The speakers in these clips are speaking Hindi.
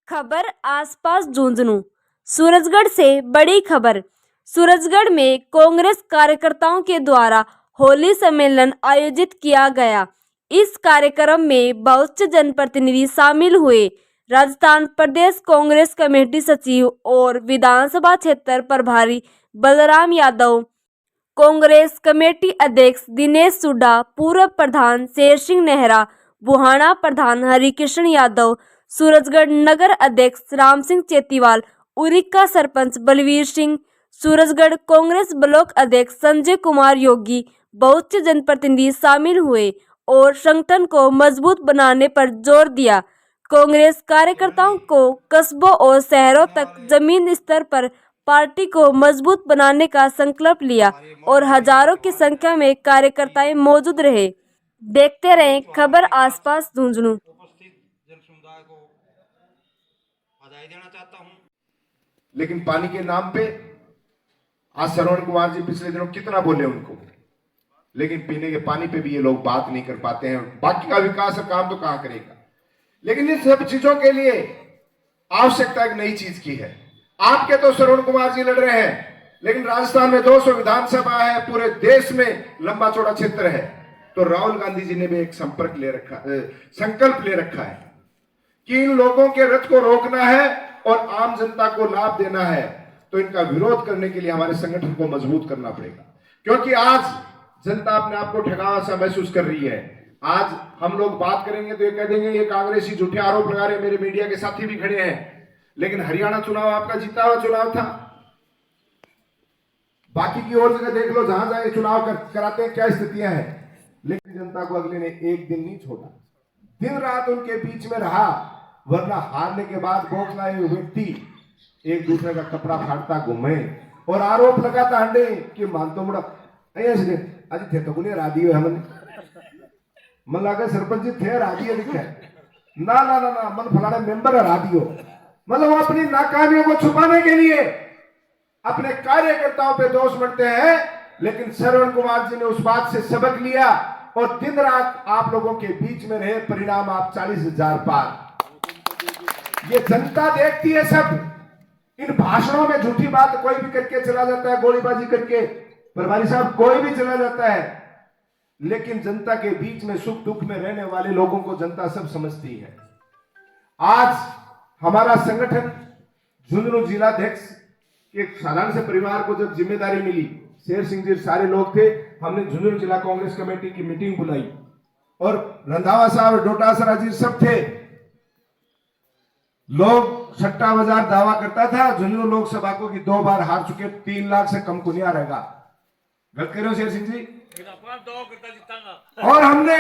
खबर आसपास झुंझुनू। सूरजगढ़ से बड़ी खबर। सूरजगढ़ में कांग्रेस कार्यकर्ताओं के द्वारा होली सम्मेलन आयोजित किया गया। इस कार्यक्रम में बहुत से जनप्रतिनिधि शामिल हुए। राजस्थान प्रदेश कांग्रेस कमेटी सचिव और विधानसभा क्षेत्र प्रभारी बलराम यादव, कांग्रेस कमेटी अध्यक्ष दिनेश सुड्ढा, पूर्व प्रधान शेर सिंह नेहरा, बुहाना प्रधान हरिकृष्ण यादव, सूरजगढ़ नगर अध्यक्ष राम सिंह चेतीवाल, उरिक का सरपंच बलवीर सिंह, सूरजगढ़ कांग्रेस ब्लॉक अध्यक्ष संजय कुमार योगी, बहुत से जनप्रतिनिधि शामिल हुए और संगठन को मजबूत बनाने पर जोर दिया। कांग्रेस कार्यकर्ताओं को कस्बों और शहरों तक जमीन स्तर पर पार्टी को मजबूत बनाने का संकल्प लिया और हजारों की संख्या में कार्यकर्ताएं मौजूद रहे। देखते रहें खबर आसपास झुंझुनू। उपस्थित जन समुदाय को बधाई देना चाहता हूं। लेकिन पानी के नाम पे आज श्रवण कुमार जी पिछले दिनों कितना बोले उनको, लेकिन पीने के पानी पे भी ये लोग बात नहीं कर पाते हैं। बाकी का विकास और काम तो कहां करेगा। लेकिन इन सब चीजों के लिए आवश्यकता एक नई चीज की है। आपके तो श्रवण कुमार जी लड़ रहे हैं, लेकिन राजस्थान में 200 विधानसभा है, पूरे देश में लंबा चौड़ा क्षेत्र है। तो राहुल गांधी जी ने भी एक संकल्प ले रखा है कि इन लोगों के रथ को रोकना है और आम जनता को लाभ देना है। तो इनका विरोध करने के लिए हमारे संगठन को मजबूत करना पड़ेगा, क्योंकि आज जनता अपने आप को ठगा सा महसूस कर रही है। आज हम लोग बात करेंगे तो ये कह देंगे ये कांग्रेसी झूठे आरोप लगा रहे। मेरे मीडिया के साथी भी खड़े हैं, लेकिन हरियाणा चुनाव आपका जीता हुआ चुनाव था। बाकी की और जगह देख लो, जहां जहां चुनाव कराते हैं क्या स्थितियां हैं। लेकिन जनता को अगले ने एक दिन नहीं छोड़ा, दिन रात उनके बीच में रहा। वरना हारने के बाद बौखलाए हुए व्यक्ति एक दूसरे का कपड़ा फाड़ता घूमे और आरोप लगाता हंडे कि मानतो मुड़ा ऐसे आज थे तो गुने रादी हो हमने मन लगा सरपंच जी थे रादी लिखा है ना ना ना ना मन फलाने मेंबर है रादी हो। मतलब वो अपनी नाकामियों को छुपाने के लिए अपने कार्यकर्ताओं पे दोष मढ़ते हैं। लेकिन श्रवण कुमार जी ने उस बात से सबक लिया और दिन रात आप लोगों के बीच में रहे। परिणाम आप 40,000 पार। ये जनता देखती है सब। इन भाषणों में झूठी बात कोई भी करके चला जाता है, गोलीबाजी करके प्रभारी साहब कोई भी चला जाता है, लेकिन जनता के बीच में सुख दुख में रहने वाले लोगों को जनता सब समझती है। आज हमारा संगठन झुंझुनू जिलाध्यक्ष के साधारण से परिवार को जब जिम्मेदारी मिली, शेर सिंह जी सारे लोग थे, हमने झुंझुनू जिला कांग्रेस कमेटी की मीटिंग बुलाई और रंधावा साहब डोटासरा जी सब थे। लोग सट्टा बाजार दावा करता था झुंझुनू लोकसभा को कि 2 बार हार चुके, 3 लाख से कम को नहीं हारेगा। गलत कह रहे हो शेर सिंह जी? और हमने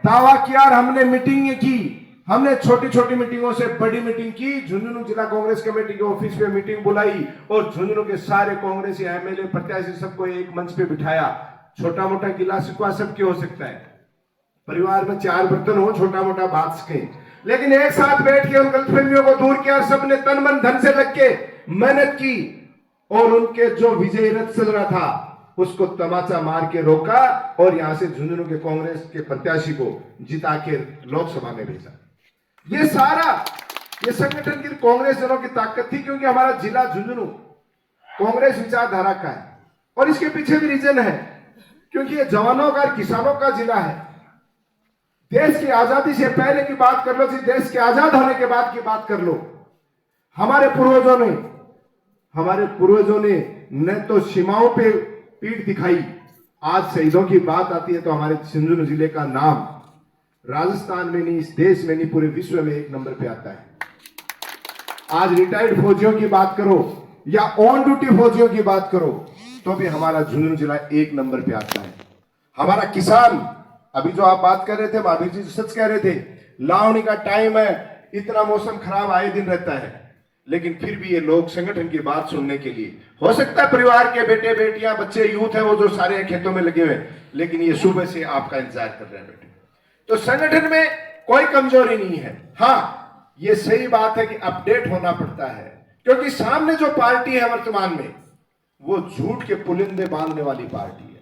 दावा किया और हमने मीटिंग की। हमने छोटी छोटी मीटिंगों से बड़ी मीटिंग की। झुंझुनू जिला कांग्रेस कमेटी के ऑफिस पे मीटिंग बुलाई और झुंझुनू के सारे कांग्रेसी एमएलए प्रत्याशी सबको एक मंच पे बिठाया। छोटा मोटा गिला शिकवा सबके हो सकता है, परिवार में 4 बर्तन हो, छोटा मोटा बात सके, लेकिन एक साथ बैठ के उन गलतफहमियों को दूर किया। सबने तन मन धन से लग के मेहनत की और उनके जो विजय रथ चल रहा था उसको तमाचा मार के रोका और यहां से झुंझुनू के कांग्रेस के प्रत्याशी को जिता के लोकसभा में भेजा। ये सारा ये संगठन की कांग्रेस जनों की ताकत थी, क्योंकि हमारा जिला झुंझुनू कांग्रेस विचारधारा का है। और इसके पीछे भी रीजन है, क्योंकि ये जवानों का किसानों का जिला है। देश की आजादी से पहले की बात कर लो, देश के आजाद होने के बाद की बात कर लो, हमारे पूर्वजों ने न तो सीमाओं पे पीठ दिखाई। आज शहीदों की बात आती है तो हमारे झुंझुनू जिले का नाम राजस्थान में नहीं, इस देश में नहीं, पूरे विश्व में 1 नंबर पे आता है। आज रिटायर्ड फौजियों की बात करो या ऑन ड्यूटी फौजियों की बात करो तो भी हमारा झुंझुनू जिला 1 नंबर पे आता है। हमारा किसान, अभी जो आप बात कर रहे थे, महावीर जी सच कह रहे थे, लावणी का टाइम है, इतना मौसम खराब आए दिन रहता है, लेकिन फिर भी ये लोग संगठन की बात सुनने के लिए, हो सकता है परिवार के बेटे बेटियां बच्चे यूथ है वो जो सारे खेतों में लगे हुए, लेकिन ये सुबह से आपका इंतजार कर रहे हैं बेटे। तो संगठन में कोई कमजोरी नहीं है। हाँ, ये सही बात है कि अपडेट होना पड़ता है, क्योंकि सामने जो पार्टी है वर्तमान में वो झूठ के पुलिंदे बांधने वाली पार्टी है।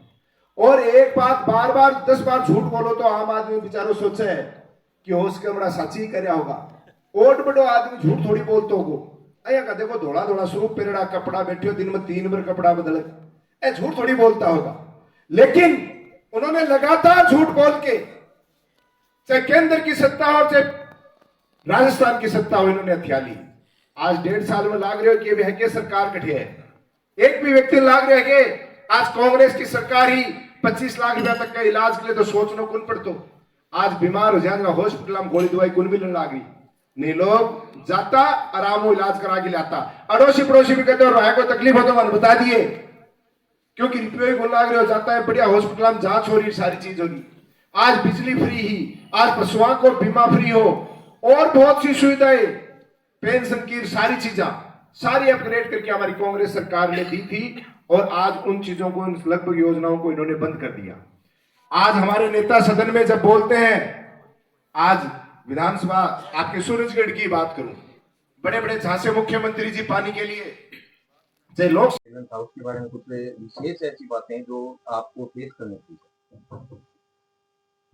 और एक बात बार बार 10 बार झूठ बोलो तो आम आदमी बेचारो सोचे है कि होश के बड़ा सच्ची करया होगा, ओट बड़ो आदमी झूठ थोड़ी बोलते होगो। अया का देखो धोला धोला स्वरूप पेरड़ा कपड़ा बैठे हो दिन में 3 बार कपड़ा बदले, ए झूठ थोड़ी बोलता होगा। लेकिन उन्होंने लगातार झूठ बोल के चाहे केंद्र की सत्ता हो चाहे राजस्थान की सत्ता हो, इन्होंने हथिया ली। आज 1.5 साल में लाग रहे हो कि ये है सरकार कठिया है। एक भी व्यक्ति लाग रहे है कि आज कांग्रेस की सरकार ही 25 लाख रुपया तक का इलाज के लिए तो सोचना कौन पड़तो। आज बीमार हो जाएगा हॉस्पिटल में गोली दवाई कौन मिलने लाग रही नहीं, लोग जाता आराम हो इलाज करा के लाता। अड़ोसी पड़ोसी भी कहते हो को तकलीफ हो तो मन बता दिए, क्योंकि रुपये को लाग रहे हो जाता है बढ़िया हॉस्पिटल में जांच हो रही, सारी चीज होगी। आज बिजली फ्री ही, आज पशुओं को बीमा फ्री हो, और बहुत सी सुविधाएं, पेंशन की सारी चीजें सारी अपग्रेड करके हमारी कांग्रेस सरकार ने दी थी, और आज उन चीजों को, लगभग योजनाओं को इन्होंने बंद कर दिया। आज हमारे नेता सदन में जब बोलते हैं, आज विधानसभा आपके सूरजगढ़ की बात करूं, बड़े बड़े झांसे मुख्यमंत्री जी पानी के लिए चाहे लोग था, उसके बारे में कुछ विशेष ऐसी बातें जो आपको फेस करनी थी?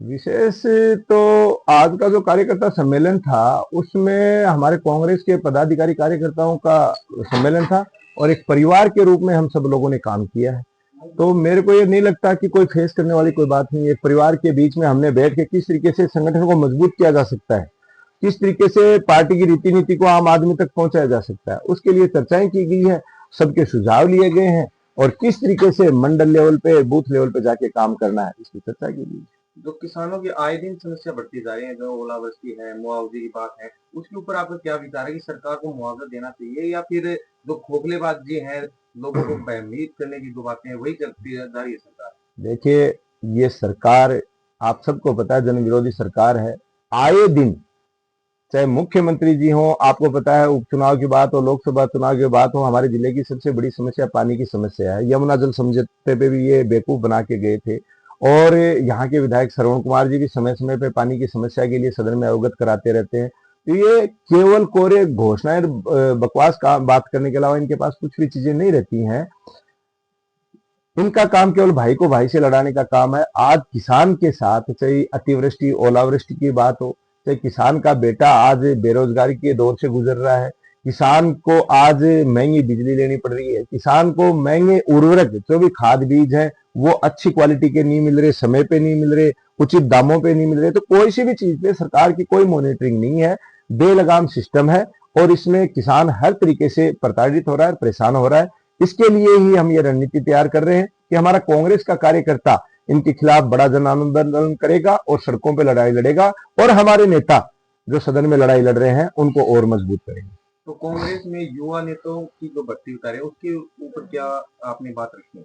विशेष तो आज का जो कार्यकर्ता सम्मेलन था उसमें हमारे कांग्रेस के पदाधिकारी कार्यकर्ताओं का सम्मेलन था, और एक परिवार के रूप में हम सब लोगों ने काम किया है। तो मेरे को ये नहीं लगता कि कोई फेस करने वाली कोई बात नहीं है। एक परिवार के बीच में हमने बैठ के किस तरीके से संगठन को मजबूत किया जा सकता है, किस तरीके से पार्टी की रीति नीति को आम आदमी तक पहुंचाया जा सकता है, उसके लिए चर्चाएं की गई है, सबके सुझाव लिए गए हैं, और किस तरीके से मंडल लेवल पे, बूथ लेवल पे जाके काम करना है, इसकी चर्चा की गई। जो किसानों की आए दिन समस्या बढ़ती जा रही है, जो ओलावृष्टि है, मुआवजे की बात है, उसके ऊपर आपका क्या विचार है कि सरकार को मुआवजा देना चाहिए, या फिर जो खोखलेबाजी है, लोगों को भयभीत करने की जो बातें हैं वही करती जा रही है सरकार? देखिए, ये सरकार आप सबको पता है जन विरोधी सरकार है। आए दिन चाहे मुख्यमंत्री जी हो, आपको पता है उपचुनाव की बात हो, लोकसभा चुनाव की बात हो, हमारे जिले की सबसे बड़ी समस्या पानी की समस्या है। यमुना जल समझौते पे भी ये बेवकूफ बना के गए थे, और यहाँ के विधायक श्रवण कुमार जी भी समय समय पे पानी की समस्या के लिए सदन में अवगत कराते रहते हैं। तो ये केवल कोरे घोषणाएं, बकवास का बात करने के अलावा इनके पास कुछ भी चीजें नहीं रहती हैं। इनका काम केवल भाई को भाई से लड़ाने का काम है। आज किसान के साथ चाहे अतिवृष्टि ओलावृष्टि की बात हो, चाहे किसान का बेटा आज बेरोजगारी के दौर से गुजर रहा है, किसान को आज महंगी बिजली लेनी पड़ रही है, किसान को महंगे उर्वरक जो भी खाद बीज है वो अच्छी क्वालिटी के नहीं मिल रहे, समय पे नहीं मिल रहे, उचित दामों पे नहीं मिल रहे। तो कोई सी भी चीज पे सरकार की कोई मॉनिटरिंग नहीं है, बेलगाम सिस्टम है, और इसमें किसान हर तरीके से प्रताड़ित हो रहा है, परेशान हो रहा है। इसके लिए ही हम ये रणनीति तैयार कर रहे हैं कि हमारा कांग्रेस का कार्यकर्ता इनके खिलाफ बड़ा जन आंदोलन करेगा और सड़कों पर लड़ाई लड़ेगा, और हमारे नेता जो सदन में लड़ाई लड़ रहे हैं उनको और मजबूत करेंगे। तो कांग्रेस में युवा नेताओं की जो भर्ती उतारे उसके ऊपर क्या आपने बात रखी?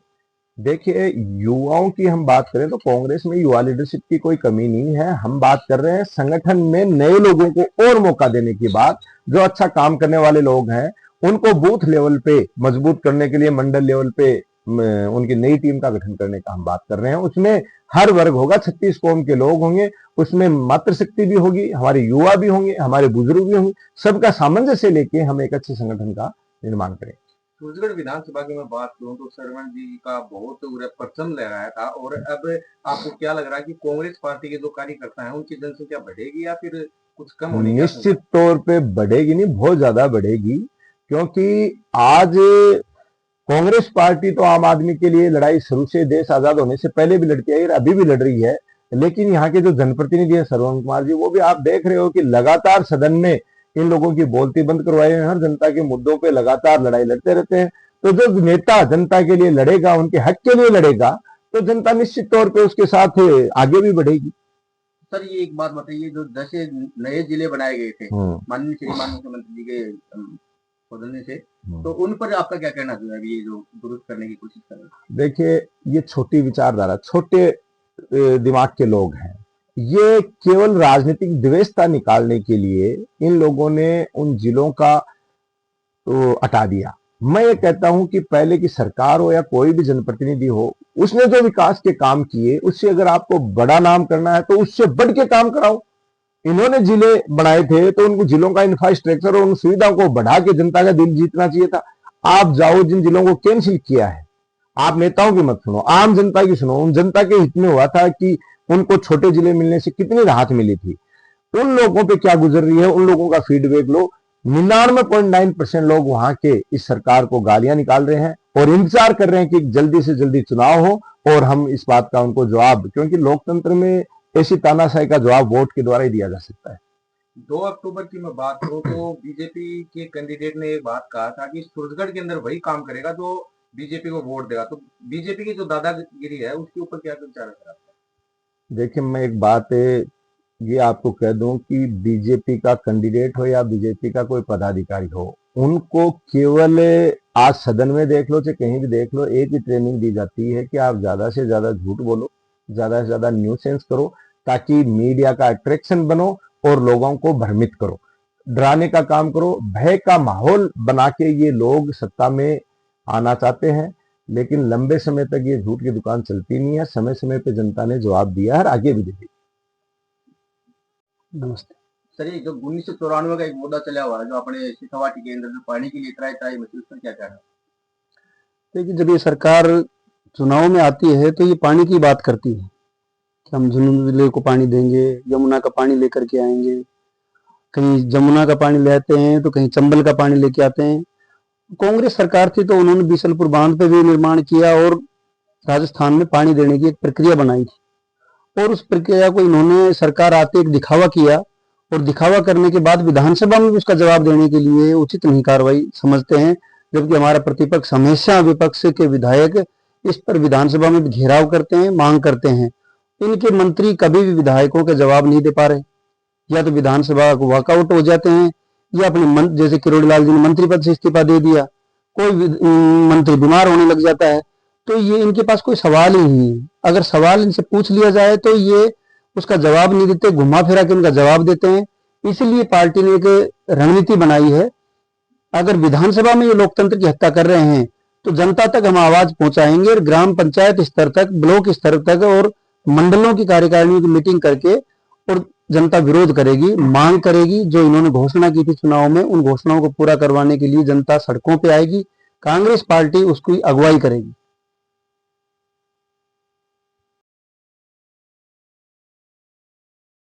देखिए, युवाओं की हम बात करें तो कांग्रेस में युवा लीडरशिप की कोई कमी नहीं है। हम बात कर रहे हैं संगठन में नए लोगों को और मौका देने की बात। जो अच्छा काम करने वाले लोग हैं उनको बूथ लेवल पे मजबूत करने के लिए मंडल लेवल पे उनकी नई टीम का गठन करने का हम बात कर रहे हैं। उसमें हर वर्ग होगा, 36 कौम के लोग होंगे, उसमें मातृशक्ति भी होगी, हमारे युवा भी होंगे, हमारे बुजुर्ग भी होंगे। सबका सामंजस्य लेके हम एक अच्छे संगठन का निर्माण करें। सूरजगढ़ विधानसभा की मैं बात करूं तो श्रवण जी का बहुत परचम लहराया था, और अब आपको क्या लग रहा है कि कांग्रेस पार्टी के जो कार्यकर्ता हैं उनकी जनसंख्या बढ़ेगी या फिर कुछ कम होने की? निश्चित तौर पे बढ़ेगी, नहीं बहुत ज्यादा बढ़ेगी, क्योंकि आज कांग्रेस पार्टी तो आम आदमी के लिए लड़ाई शुरू से, देश आजाद होने से पहले भी लड़ती आई और अभी भी लड़ रही है। लेकिन यहाँ के जो जनप्रतिनिधि है श्रवण कुमार जी, वो भी आप देख रहे हो कि लगातार सदन में इन लोगों की बोलती बंद करवाए हैं, हर जनता के मुद्दों पे लगातार लड़ाई लड़ते रहते हैं। तो जो नेता जनता के लिए लड़ेगा, उनके हक के लिए लड़ेगा, तो जनता निश्चित तौर पे उसके साथ आगे भी बढ़ेगी। सर, ये एक बात बताइए, जो 10 नए जिले बनाए गए थे माननीय श्रीमान मुख्यमंत्री जी के बदलने से, तो उन पर आपका क्या कहना है? ये जो दुरुस्त करने की कोशिश कर रहे हैं। देखिए, ये छोटी विचारधारा, छोटे दिमाग के लोग हैं। ये केवल राजनीतिक द्वेषता निकालने के लिए इन लोगों ने उन जिलों का हटा दिया। मैं ये कहता हूं कि पहले की सरकार हो या कोई भी जनप्रतिनिधि हो, उसने जो विकास के काम किए उससे अगर आपको बड़ा नाम करना है तो उससे बढ़ के काम कराओ। इन्होंने जिले बनाए थे तो उनको जिलों का इंफ्रास्ट्रक्चर और उन सुविधाओं को बढ़ा के जनता का दिल जीतना चाहिए था। आप जाओ, जिन जिलों को कैंसिल किया है, आप नेताओं की मत सुनो, आम जनता की सुनो। उन जनता के हित में हुआ था कि उनको छोटे जिले मिलने से कितनी राहत मिली थी। उन लोगों पे क्या गुजर रही है, उन लोगों का फीडबैक लो। 99.9% लोग वहां के इस सरकार को गालियां निकाल रहे हैं और इंतजार कर रहे हैं कि जल्दी से जल्दी चुनाव हो और हम इस बात का उनको जवाब, क्योंकि लोकतंत्र में ऐसी तानाशाही का जवाब वोट के द्वारा ही दिया जा सकता है। 2 अक्टूबर की मैं बात करूं तो बीजेपी के कैंडिडेट ने एक बात कहा था कि सूरजगढ़ के अंदर वही काम करेगा जो बीजेपी को वोट देगा। तो बीजेपी की जो दादागिरी है उसके ऊपर क्या विचार है आपका? देखिए, मैं एक बात ये आपको कह दूं कि बीजेपी का कैंडिडेट हो या बीजेपी का कोई पदाधिकारी हो, उनको केवल आज सदन में देख लो चाहे कहीं भी देख लो, एक ही ट्रेनिंग दी जाती है कि आप ज्यादा से ज्यादा झूठ बोलो, ज्यादा से ज्यादा न्यूसेंस करो, ताकि मीडिया का अट्रैक्शन बनो और लोगों को भ्रमित करो, डराने का काम करो, भय का माहौल बना के ये लोग सत्ता में आना चाहते हैं। लेकिन लंबे समय तक ये झूठ की दुकान चलती नहीं है। समय समय पे जनता ने जवाब दिया है और आगे भी देगी। नमस्ते सर, ये जो 1994 का एक मुद्दा चला हुआ है जो अपने सीतावाटी के अंदर जो पानी की लेकर आए मछली, उस पर क्या कहना है? देखिए, जब ये सरकार चुनाव में आती है तो ये पानी की बात करती है कि हम झुंझुनू जिले को पानी देंगे, यमुना का पानी लेकर के आएंगे। कहीं जमुना का पानी ले आते हैं तो कहीं चंबल का पानी लेके आते हैं। कांग्रेस सरकार थी तो उन्होंने बीसलपुर बांध पे भी निर्माण किया और राजस्थान में पानी देने की एक प्रक्रिया बनाई थी और उस प्रक्रिया को इन्होंने सरकार आते एक दिखावा किया और दिखावा करने के बाद विधानसभा में भी उसका जवाब देने के लिए उचित नहीं कार्रवाई समझते हैं। जबकि हमारा प्रतिपक्ष हमेशा विपक्ष के विधायक इस पर विधानसभा में भी घेराव करते हैं, मांग करते हैं। इनके मंत्री कभी भी विधायकों के जवाब नहीं दे पा रहे, या तो विधानसभा को वॉकआउट हो जाते हैं या अपने जैसे किरोड़ी लाल जी ने मंत्री पद से इस्तीफा दे दिया, कोई मंत्री बीमार होने लग जाता है, तो ये इनके पास कोई सवाल ही नहीं है। अगर सवाल इनसे पूछ लिया जाए तो ये उसका जवाब नहीं देते, घुमा फिरा के उनका जवाब देते हैं। इसलिए पार्टी ने एक रणनीति बनाई है, अगर विधानसभा में ये लोकतंत्र की हत्या कर रहे हैं तो जनता तक हम आवाज पहुंचाएंगे और ग्राम पंचायत स्तर तक, ब्लॉक स्तर तक और मंडलों की कार्यकारिणी की मीटिंग करके और जनता विरोध करेगी, मांग करेगी। जो इन्होंने घोषणा की थी चुनाव में, उन घोषणाओं को पूरा करवाने के लिए जनता सड़कों पे आएगी, कांग्रेस पार्टी उसकी अगुवाई करेगी।